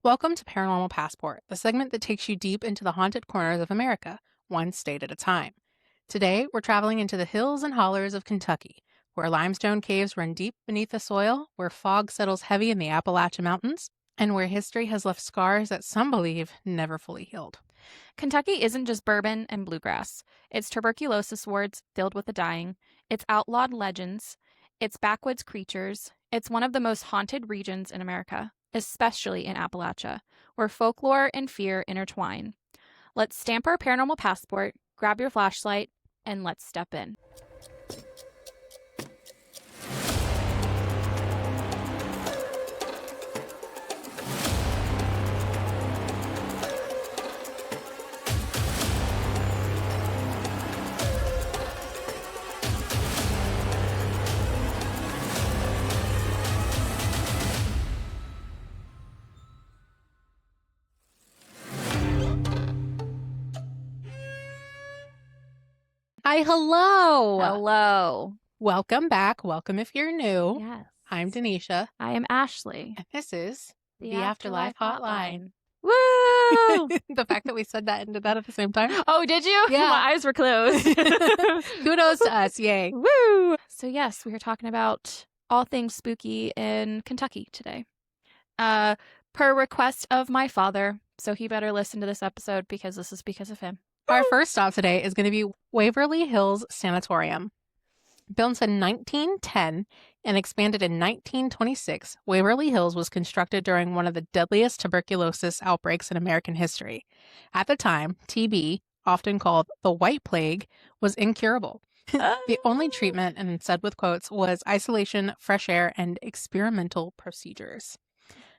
Welcome to Paranormal Passport, the segment that takes you deep into the haunted corners of America, one state at a time. Today, we're traveling into the hills and hollers of Kentucky, where limestone caves run deep beneath the soil, where fog settles heavy in the Appalachian Mountains, and where history has left scars that some believe never fully healed. Kentucky isn't just bourbon and bluegrass. It's tuberculosis wards filled with the dying. It's outlawed legends. It's backwoods creatures. It's one of the most haunted regions in America, especially in Appalachia, where folklore and fear intertwine. Let's stamp our paranormal passport, grab your flashlight, and let's step in. Hi, hello! Hello. Welcome back. Welcome if you're new. Yes. I'm Denisha. I am Ashley. And this is The Afterlife Hotline. Woo! The fact that we said that and did that at the same time. Oh, did you? Yeah. My eyes were closed. Kudos to us. Yay. Woo! So yes, we are talking about all things spooky in Kentucky today. Per request of my father, so he better listen to this episode because this is because of him. Our first stop today is going to be Waverly Hills Sanatorium. Built in 1910 and expanded in 1926, Waverly Hills was constructed during one of the deadliest tuberculosis outbreaks in American history. At the time, TB, often called the White Plague, was incurable. The only treatment, and said with quotes, was isolation, fresh air, and experimental procedures.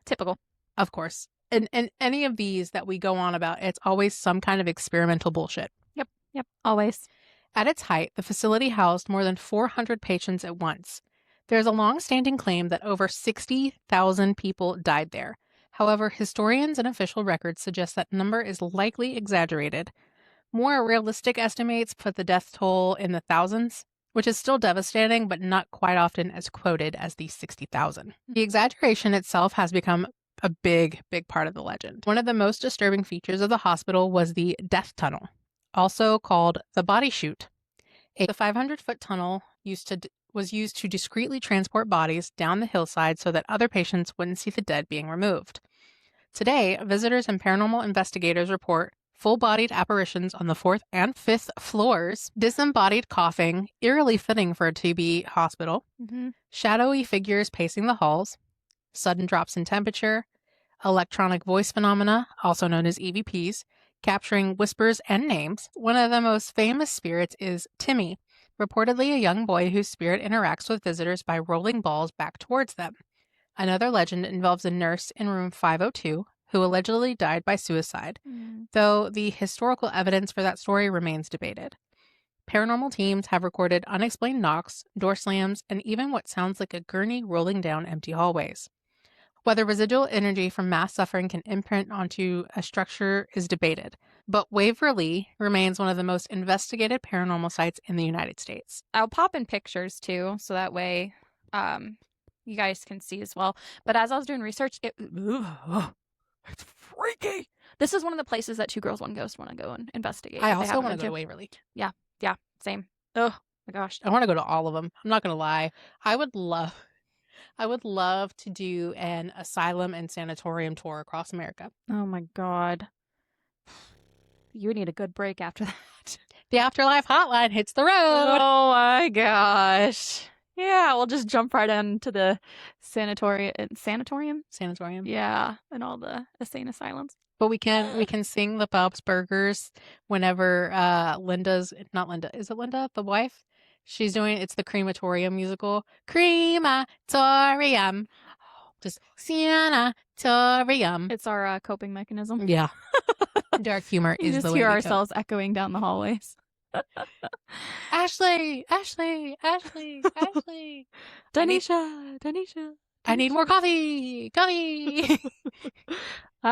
Typical. Of course. And any of these that we go on about, it's always some kind of experimental bullshit. Yep, always. At its height, the facility housed more than 400 patients at once. There's a long-standing claim that over 60,000 people died there. However, historians and official records suggest that number is likely exaggerated. More realistic estimates put the death toll in the thousands, which is still devastating, but not quite often as quoted as the 60,000. The exaggeration itself has become a big part of the legend. One of the most disturbing features of the hospital was the death tunnel, also called the body chute. The 500-foot tunnel was used to discreetly transport bodies down the hillside so that other patients wouldn't see the dead being removed. Today, visitors and paranormal investigators report full-bodied apparitions on the 4th and 5th floors, disembodied coughing, eerily fitting for a TB hospital, shadowy figures pacing the halls, sudden drops in temperature, electronic voice phenomena, also known as EVPs, capturing whispers and names. One of the most famous spirits is Timmy, reportedly a young boy whose spirit interacts with visitors by rolling balls back towards them. Another legend involves a nurse in room 502 who allegedly died by suicide, though the historical evidence for that story remains debated. Paranormal teams have recorded unexplained knocks, door slams, and even what sounds like a gurney rolling down empty hallways. Whether residual energy from mass suffering can imprint onto a structure is debated, but Waverly remains one of the most investigated paranormal sites in the United States. I'll pop in pictures too, so that way you guys can see as well. But as I was doing research, it's freaky. This is one of the places that Two Girls, One Ghost want to go and investigate. I also want to go to Waverly. Yeah, same. Oh my gosh. I want to go to all of them. I'm not going to lie. I would love to do an asylum and sanatorium tour across America. Oh my God. You need a good break after that. The Afterlife Hotline hits the road. Oh my gosh. Yeah, we'll just jump right into the sanatorium. Yeah, and all the insane asylums. But we can sing the Bob's Burgers whenever is it Linda, the wife? She's doing, it's the crematorium musical. Crematorium. Just sanatorium. It's our coping mechanism. Yeah. Dark humor is the way we just hear ourselves echoing down the hallways. Ashley. Denisha. I need more coffee. I'm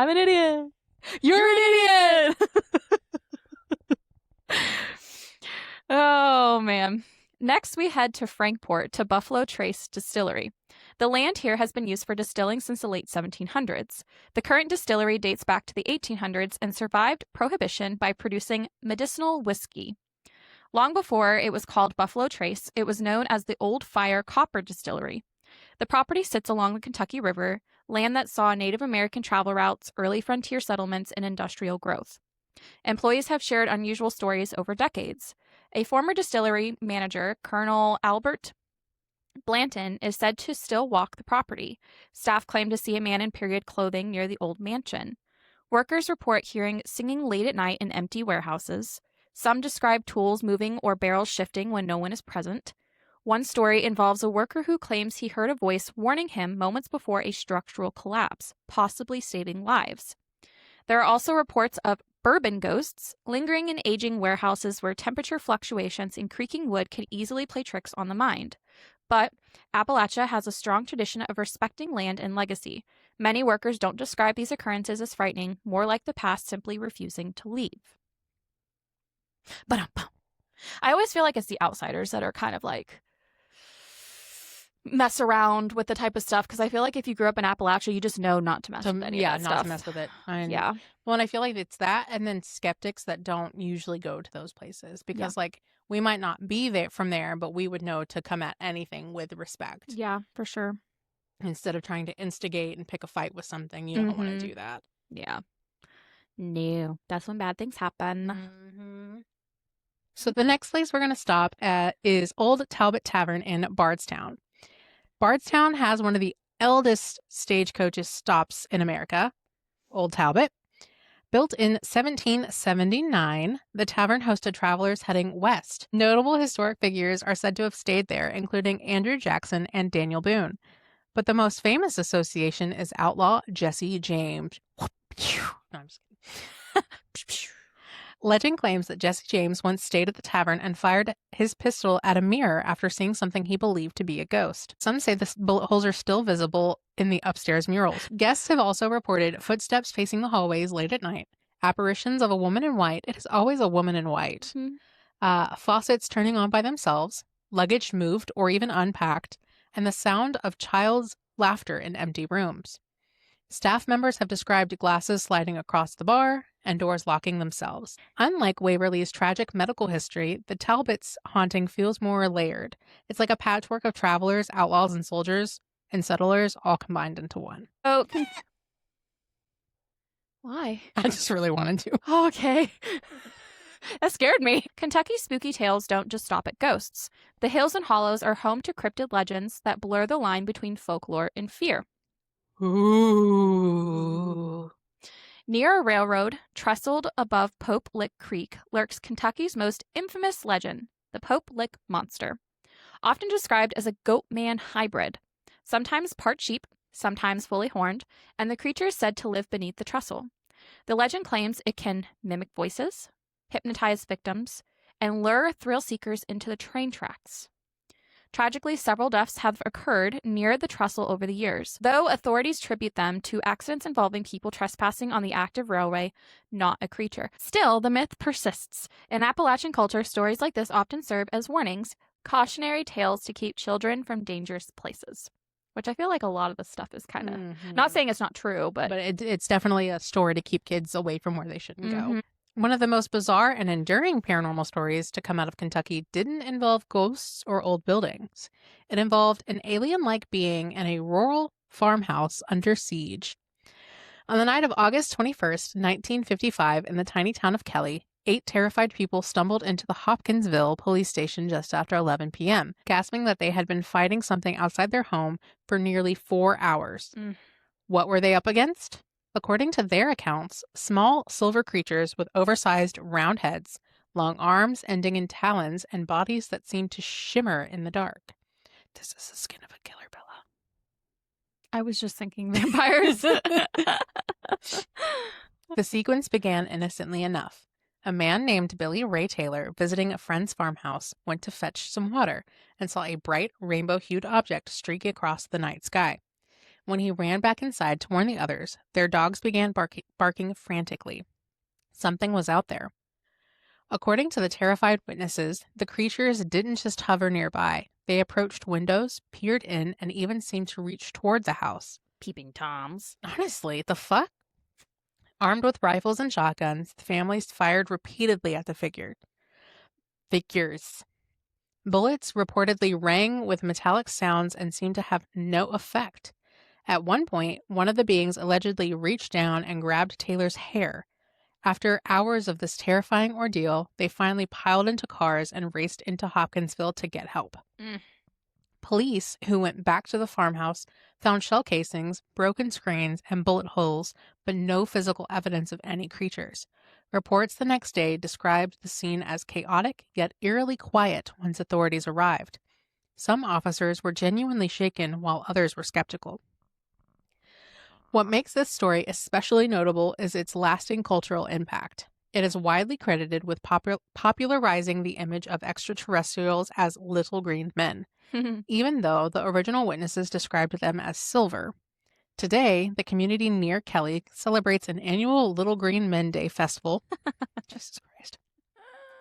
an idiot. You're an idiot. Oh, man. Next, we head to Frankfort to Buffalo Trace Distillery. The land here has been used for distilling since the late 1700s. The current distillery dates back to the 1800s and survived prohibition by producing medicinal whiskey. Long before it was called Buffalo Trace, it was known as the Old Fire Copper Distillery. The property sits along the Kentucky River, land that saw Native American travel routes, early frontier settlements, and industrial growth. Employees have shared unusual stories over decades. A former distillery manager, Colonel Albert Blanton, is said to still walk the property. Staff claim to see a man in period clothing near the old mansion. Workers report hearing singing late at night in empty warehouses. Some describe tools moving or barrels shifting when no one is present. One story involves a worker who claims he heard a voice warning him moments before a structural collapse, possibly saving lives. There are also reports of bourbon ghosts lingering in aging warehouses where temperature fluctuations and creaking wood can easily play tricks on the mind. But Appalachia has a strong tradition of respecting land and legacy. Many workers don't describe these occurrences as frightening, more like the past simply refusing to leave. But I always feel like it's the outsiders that are kind of like mess around with the type of stuff, because I feel like if you grew up in Appalachia, you just know not to mess with any of that not stuff. to mess with it. Yeah. Well, and I feel like it's that, and then skeptics that don't usually go to those places because, like, we might not be there from there, but we would know to come at anything with respect. Yeah, for sure. Instead of trying to instigate and pick a fight with something, you don't want to do that. Yeah. No, that's when bad things happen. Mm-hmm. So the next place we're going to stop at is Old Talbott Tavern in Bardstown. Bardstown has one of the eldest stagecoaches stops in America, Old Talbot. Built in 1779, the tavern hosted travelers heading west. Notable historic figures are said to have stayed there, including Andrew Jackson and Daniel Boone. But the most famous association is outlaw Jesse James. No, I'm just kidding. Legend claims that Jesse James once stayed at the tavern and fired his pistol at a mirror after seeing something he believed to be a ghost. Some say the bullet holes are still visible in the upstairs murals. Guests have also reported footsteps pacing the hallways late at night, apparitions of a woman in white. It is always a woman in white. Faucets turning on by themselves, luggage moved or even unpacked, and the sound of child's laughter in empty rooms. Staff members have described glasses sliding across the bar and doors locking themselves. Unlike Waverly's tragic medical history, the Talbots' haunting feels more layered. It's like a patchwork of travelers, outlaws, and soldiers and settlers all combined into one. Oh, why? I just really wanted to. Oh, okay. That scared me. Kentucky spooky tales don't just stop at ghosts. The hills and hollows are home to cryptid legends that blur the line between folklore and fear. Ooh. Near a railroad, trestled above Pope Lick Creek, lurks Kentucky's most infamous legend, the Pope Lick Monster. Often described as a Goatman hybrid, sometimes part sheep, sometimes fully horned, and the creature is said to live beneath the trestle. The legend claims it can mimic voices, hypnotize victims, and lure thrill seekers into the train tracks. Tragically, several deaths have occurred near the trestle over the years, though authorities tribute them to accidents involving people trespassing on the active railway, not a creature. Still, the myth persists. In Appalachian culture, stories like this often serve as warnings, cautionary tales to keep children from dangerous places, which I feel like a lot of this stuff is kind of, not saying it's not true, but it's definitely a story to keep kids away from where they shouldn't go. One of the most bizarre and enduring paranormal stories to come out of Kentucky didn't involve ghosts or old buildings. It involved an alien-like being in a rural farmhouse under siege. On the night of August 21st, 1955, in the tiny town of Kelly, 8 terrified people stumbled into the Hopkinsville police station just after 11 p.m., gasping that they had been fighting something outside their home for nearly 4 hours. What were they up against? According to their accounts, small silver creatures with oversized round heads, long arms ending in talons, and bodies that seemed to shimmer in the dark. This is the skin of a killer, Bella. I was just thinking vampires. The sequence began innocently enough. A man named Billy Ray Taylor, visiting a friend's farmhouse, went to fetch some water and saw a bright rainbow-hued object streak across the night sky. When he ran back inside to warn the others, their dogs began barking frantically. Something was out there. According to the terrified witnesses, the creatures didn't just hover nearby. They approached windows, peered in, and even seemed to reach toward the house. Peeping Toms. Honestly, the fuck? Armed with rifles and shotguns, the families fired repeatedly at the figures. Bullets reportedly rang with metallic sounds and seemed to have no effect. At one point, one of the beings allegedly reached down and grabbed Taylor's hair. After hours of this terrifying ordeal, they finally piled into cars and raced into Hopkinsville to get help. Mm. Police, who went back to the farmhouse, found shell casings, broken screens, and bullet holes, but no physical evidence of any creatures. Reports the next day described the scene as chaotic yet eerily quiet once authorities arrived. Some officers were genuinely shaken while others were skeptical. What makes this story especially notable is its lasting cultural impact. It is widely credited with popularizing the image of extraterrestrials as little green men, even though the original witnesses described them as silver. Today, the community near Kelly celebrates an annual Little Green Men Day festival, Jesus Christ,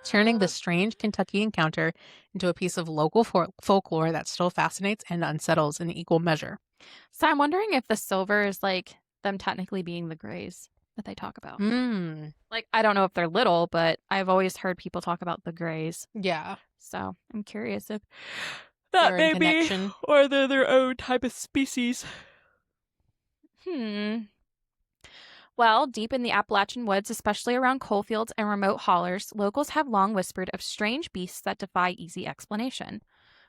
turning the strange Kentucky encounter into a piece of local folklore that still fascinates and unsettles in equal measure. So I'm wondering if the silver is like them technically being the grays that they talk about. Like, I don't know if they're little, but I've always heard people talk about the grays. Yeah. So I'm curious if that They're may in be, connection. or they're their own type of species. Well, deep in the Appalachian woods, especially around coal fields and remote hollers, locals have long whispered of strange beasts that defy easy explanation.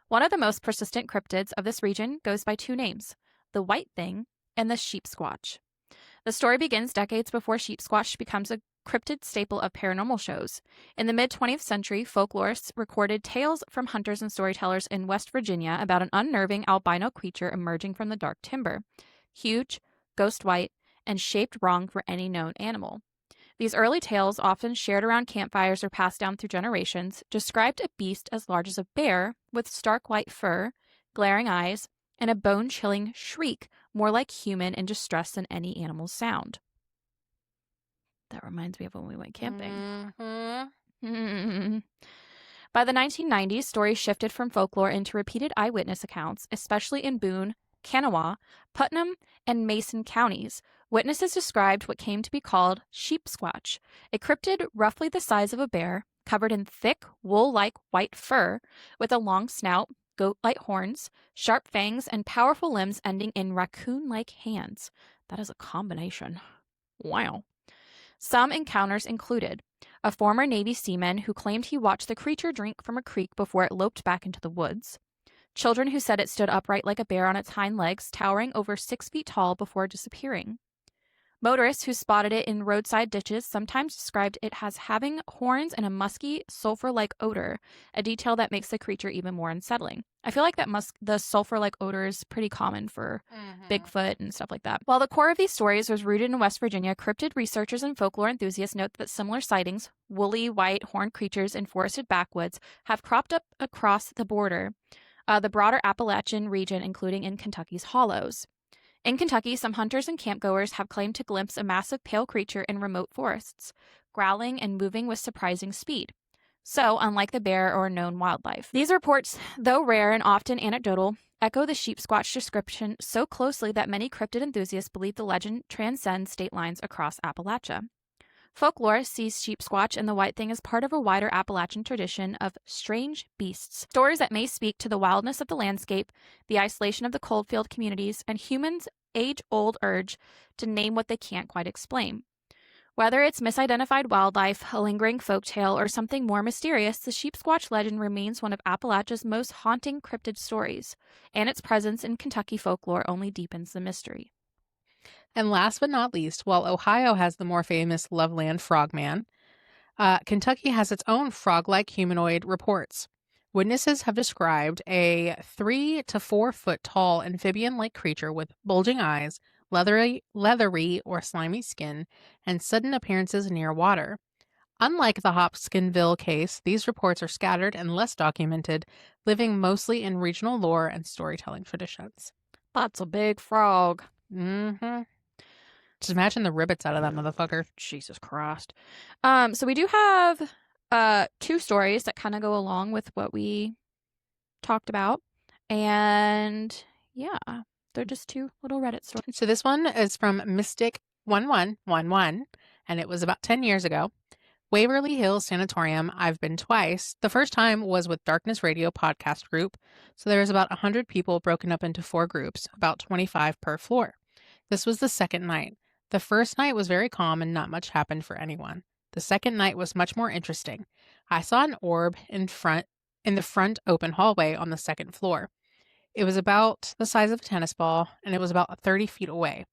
One of the most persistent cryptids of this region goes by two names, the White Thing and the Sheepsquatch. The story begins decades before Sheepsquatch becomes a cryptid staple of paranormal shows. In the mid-20th century, folklorists recorded tales from hunters and storytellers in West Virginia about an unnerving albino creature emerging from the dark timber. Huge, ghost white, and shaped wrong for any known animal. These early tales, often shared around campfires or passed down through generations, described a beast as large as a bear with stark white fur, glaring eyes, and a bone-chilling shriek more like human in distress than any animal's sound. That reminds me of when we went camping. By the 1990s, stories shifted from folklore into repeated eyewitness accounts, especially in Boone, Kanawha, Putnam, and Mason counties. Witnesses described what came to be called Sheepsquatch, a cryptid roughly the size of a bear, covered in thick, wool-like white fur, with a long snout, goat-like horns, sharp fangs, and powerful limbs ending in raccoon-like hands. That is a combination. Wow. Some encounters included a former Navy seaman who claimed he watched the creature drink from a creek before it loped back into the woods, children who said it stood upright like a bear on its hind legs, towering over 6 feet tall before disappearing. Motorists who spotted it in roadside ditches sometimes described it as having horns and a musky, sulfur-like odor, a detail that makes the creature even more unsettling. I feel like the sulfur-like odor is pretty common for Bigfoot and stuff like that. While the core of these stories was rooted in West Virginia, cryptid researchers and folklore enthusiasts note that similar sightings, woolly, white, horned creatures in forested backwoods, have cropped up across the border, the broader Appalachian region, including in Kentucky's hollows. In Kentucky, some hunters and campgoers have claimed to glimpse a massive pale creature in remote forests, growling and moving with surprising speed. So, unlike the bear or known wildlife. These reports, though rare and often anecdotal, echo the Sheepsquatch description so closely that many cryptid enthusiasts believe the legend transcends state lines across Appalachia. Folklore sees Sheepsquatch and the White Thing as part of a wider Appalachian tradition of strange beasts, stories that may speak to the wildness of the landscape, the isolation of the coalfield communities, and humans' age-old urge to name what they can't quite explain. Whether it's misidentified wildlife, a lingering folktale, or something more mysterious, the Sheepsquatch legend remains one of Appalachia's most haunting cryptid stories, and its presence in Kentucky folklore only deepens the mystery. And last but not least, while Ohio has the more famous Loveland Frogman, Kentucky has its own frog-like humanoid reports. Witnesses have described a 3 to 4 foot tall amphibian-like creature with bulging eyes, leathery or slimy skin, and sudden appearances near water. Unlike the Hopkinsville case, these reports are scattered and less documented, living mostly in regional lore and storytelling traditions. That's a big frog. Just imagine the ribbits out of that motherfucker. Jesus Christ. So we do have 2 stories that kind of go along with what we talked about. And yeah, they're just 2 little Reddit stories. So this one is from Mystic1111, and it was about 10 years ago. Waverly Hills Sanatorium, I've been twice. The first time was with Darkness Radio podcast group. So there was about 100 people broken up into 4 groups, about 25 per floor. This was the second night. The first night was very calm and not much happened for anyone. The second night was much more interesting. I saw an orb in the front open hallway on the second floor. It was about the size of a tennis ball, and it was about 30 feet away.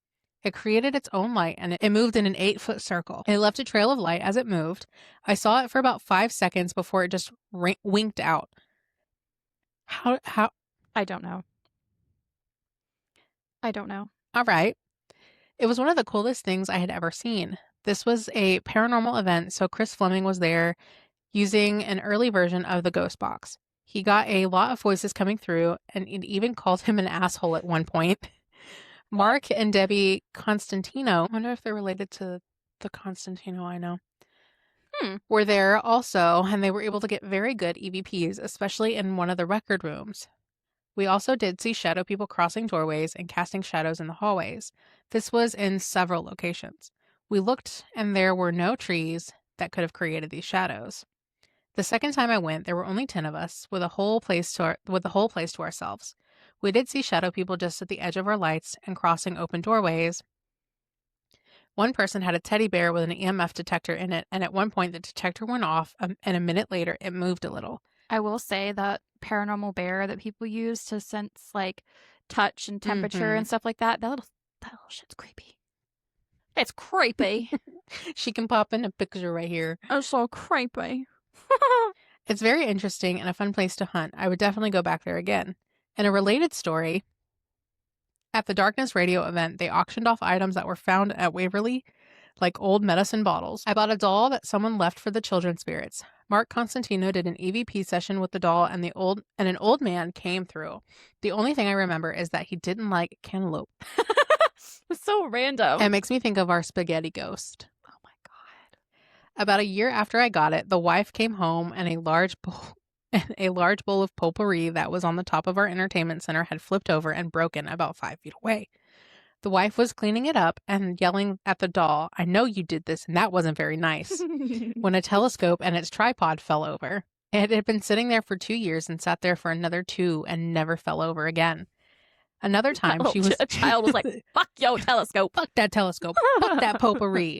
It created its own light, and it moved in an 8-foot circle. It left a trail of light as it moved. I saw it for about 5 seconds before it just winked out. How? I don't know. All right. It was one of the coolest things I had ever seen. This was a paranormal event, so Chris Fleming was there using an early version of the ghost box. He got a lot of voices coming through, and it even called him an asshole at one point. Mark and Debbie Constantino, I wonder if they're related to the Constantino I know, were there also, and they were able to get very good EVPs, especially in one of the record rooms. We also did see shadow people crossing doorways and casting shadows in the hallways. This was in several locations. We looked, and there were no trees that could have created these shadows. The second time I went, there were only 10 of us, with the whole place to ourselves. We did see shadow people just at the edge of our lights and crossing open doorways. One person had a teddy bear with an EMF detector in it, and at one point the detector went off, and a minute later it moved a little. I will say that paranormal bear that people use to sense like touch and temperature and stuff like that, that little shit's creepy. It's creepy. She can pop in a picture right here. It's so creepy. It's very interesting and a fun place to hunt. I would definitely go back there again. In a related story, at the Darkness Radio event, they auctioned off items that were found at Waverly, like old medicine bottles. I bought a doll that someone left for the children's spirits. Mark Constantino did an EVP session with the doll, and an old man came through. The only thing I remember is that he didn't like cantaloupe. It's so random. It makes me think of our spaghetti ghost. Oh my God. About a year after I got it, the wife came home, and a large bowl of potpourri that was on the top of our entertainment center had flipped over and broken about 5 feet away. The wife was cleaning it up and yelling at the doll, "I know you did this, and that wasn't very nice," when a telescope and its tripod fell over. It had been sitting there for 2 years and sat there for another 2 and never fell over again. Another time a child was like, "Fuck yo telescope. Fuck that telescope. Fuck that potpourri."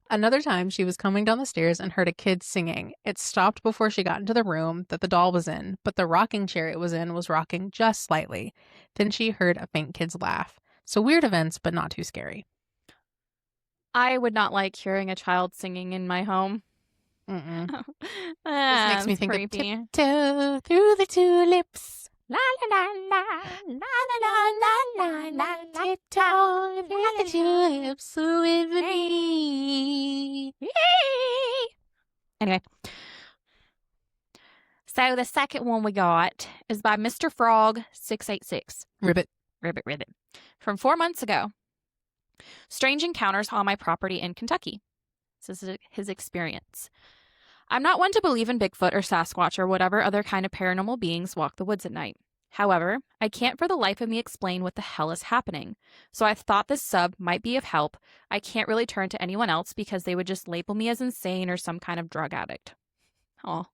Another time she was coming down the stairs and heard a kid singing. It stopped before she got into the room that the doll was in, but the rocking chair it was in was rocking just slightly. Then she heard a faint kid's laugh. So weird events, but not too scary. I would not like hearing a child singing in my home. This makes me think creepy. of tiptoe through the tulips. La la la la la la la la la Tiptoe through the tulips with me. Anyway. So the second one we got is by Mr. Frog 686. Ribbit. From 4 months ago. Strange encounters on my property in Kentucky. This is his experience. I'm not one to believe in Bigfoot or Sasquatch or whatever other kind of paranormal beings walk the woods at night. However, I can't for the life of me explain what the hell is happening. So I thought this sub might be of help. I can't really turn to anyone else because they would just label me as insane or some kind of drug addict. Oh.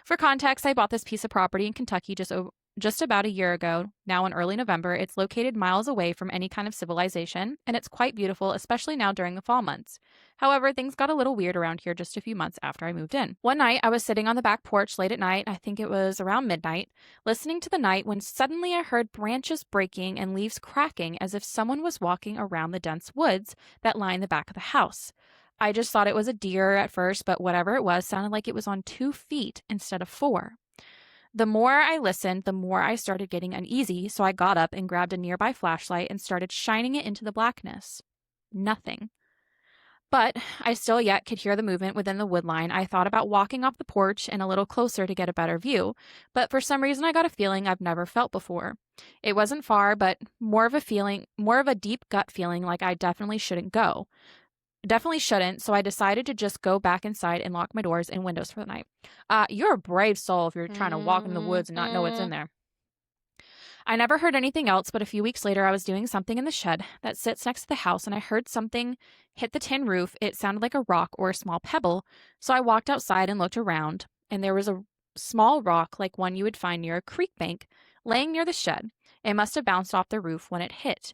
For context, I bought this piece of property in Kentucky just about a year ago, now in early November. It's located miles away from any kind of civilization, and it's quite beautiful, especially now during the fall months. However, things got a little weird around here just a few months after I moved in. One night, I was sitting on the back porch late at night, I think it was around midnight, listening to the night when suddenly I heard branches breaking and leaves cracking as if someone was walking around the dense woods that line the back of the house. I just thought it was a deer at first, but whatever it was sounded like it was on 2 feet instead of 4. The more I listened, the more I started getting uneasy, so I got up and grabbed a nearby flashlight and started shining it into the blackness. Nothing. But I still yet could hear the movement within the woodline. I thought about walking off the porch and a little closer to get a better view, but for some reason I got a feeling I've never felt before. It wasn't far, but more of a deep gut feeling like I definitely shouldn't go. So I decided to just go back inside and lock my doors and windows for the night. You're a brave soul if you're trying to walk in the woods and not know what's in there. I never heard anything else, but a few weeks later, I was doing something in the shed that sits next to the house, and I heard something hit the tin roof. It sounded like a rock or a small pebble. So I walked outside and looked around, and there was a small rock like one you would find near a creek bank laying near the shed. It must have bounced off the roof when it hit.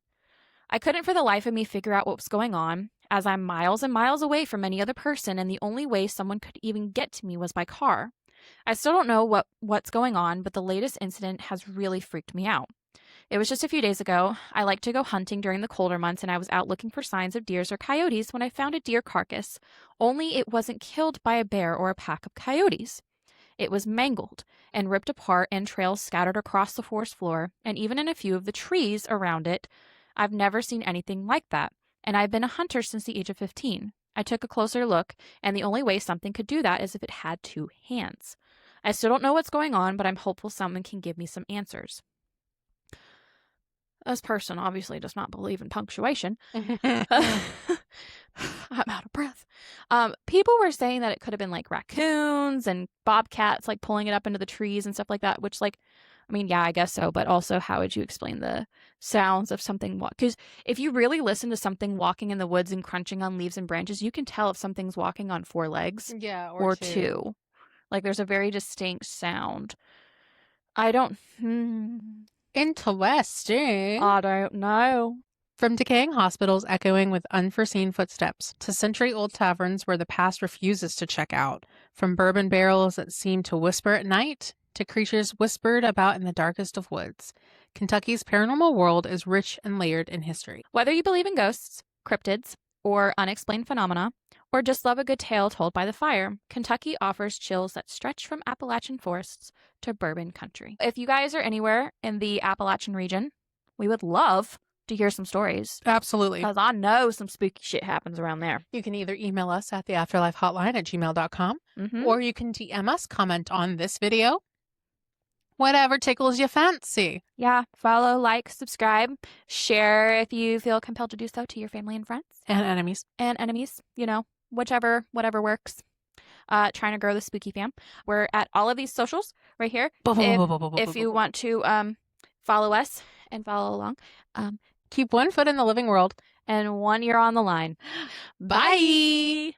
I couldn't for the life of me figure out what was going on, as I'm miles and miles away from any other person, and the only way someone could even get to me was by car. I still don't know what's going on, but the latest incident has really freaked me out. It was just a few days ago. I like to go hunting during the colder months, and I was out looking for signs of deers or coyotes when I found a deer carcass, only it wasn't killed by a bear or a pack of coyotes. It was mangled and ripped apart, and trails scattered across the forest floor, and even in a few of the trees around it. I've never seen anything like that, and I've been a hunter since the age of 15. I took a closer look, and the only way something could do that is if it had two hands. I still don't know what's going on, but I'm hopeful someone can give me some answers. This person obviously does not believe in punctuation. I'm out of breath. People were saying that it could have been like raccoons and bobcats, like pulling it up into the trees and stuff like that, which, like, I mean, yeah, I guess so. But also, how would you explain the sounds of something walk? Because if you really listen to something walking in the woods and crunching on leaves and branches, you can tell if something's walking on four legs. Yeah, or two. Like, there's a very distinct sound. I don't Interesting. I don't know. From decaying hospitals echoing with unforeseen footsteps to century-old taverns where the past refuses to check out, from bourbon barrels that seem to whisper at night to creatures whispered about in the darkest of woods, Kentucky's paranormal world is rich and layered in history. Whether you believe in ghosts, cryptids, or unexplained phenomena, or just love a good tale told by the fire, Kentucky offers chills that stretch from Appalachian forests to bourbon country. If you guys are anywhere in the Appalachian region, we would love to hear some stories. Absolutely. Because I know some spooky shit happens around there. You can either email us at the Afterlife Hotline at gmail.com, or you can DM us, comment on this video, whatever tickles your fancy. Yeah, follow, like, subscribe, share if you feel compelled to do so to your family and friends. And enemies. And enemies, whatever works. Trying to grow the spooky fam. We're at all of these socials right here. If you want to follow us and follow along. Keep one foot in the living world and 1 year on the line. Bye.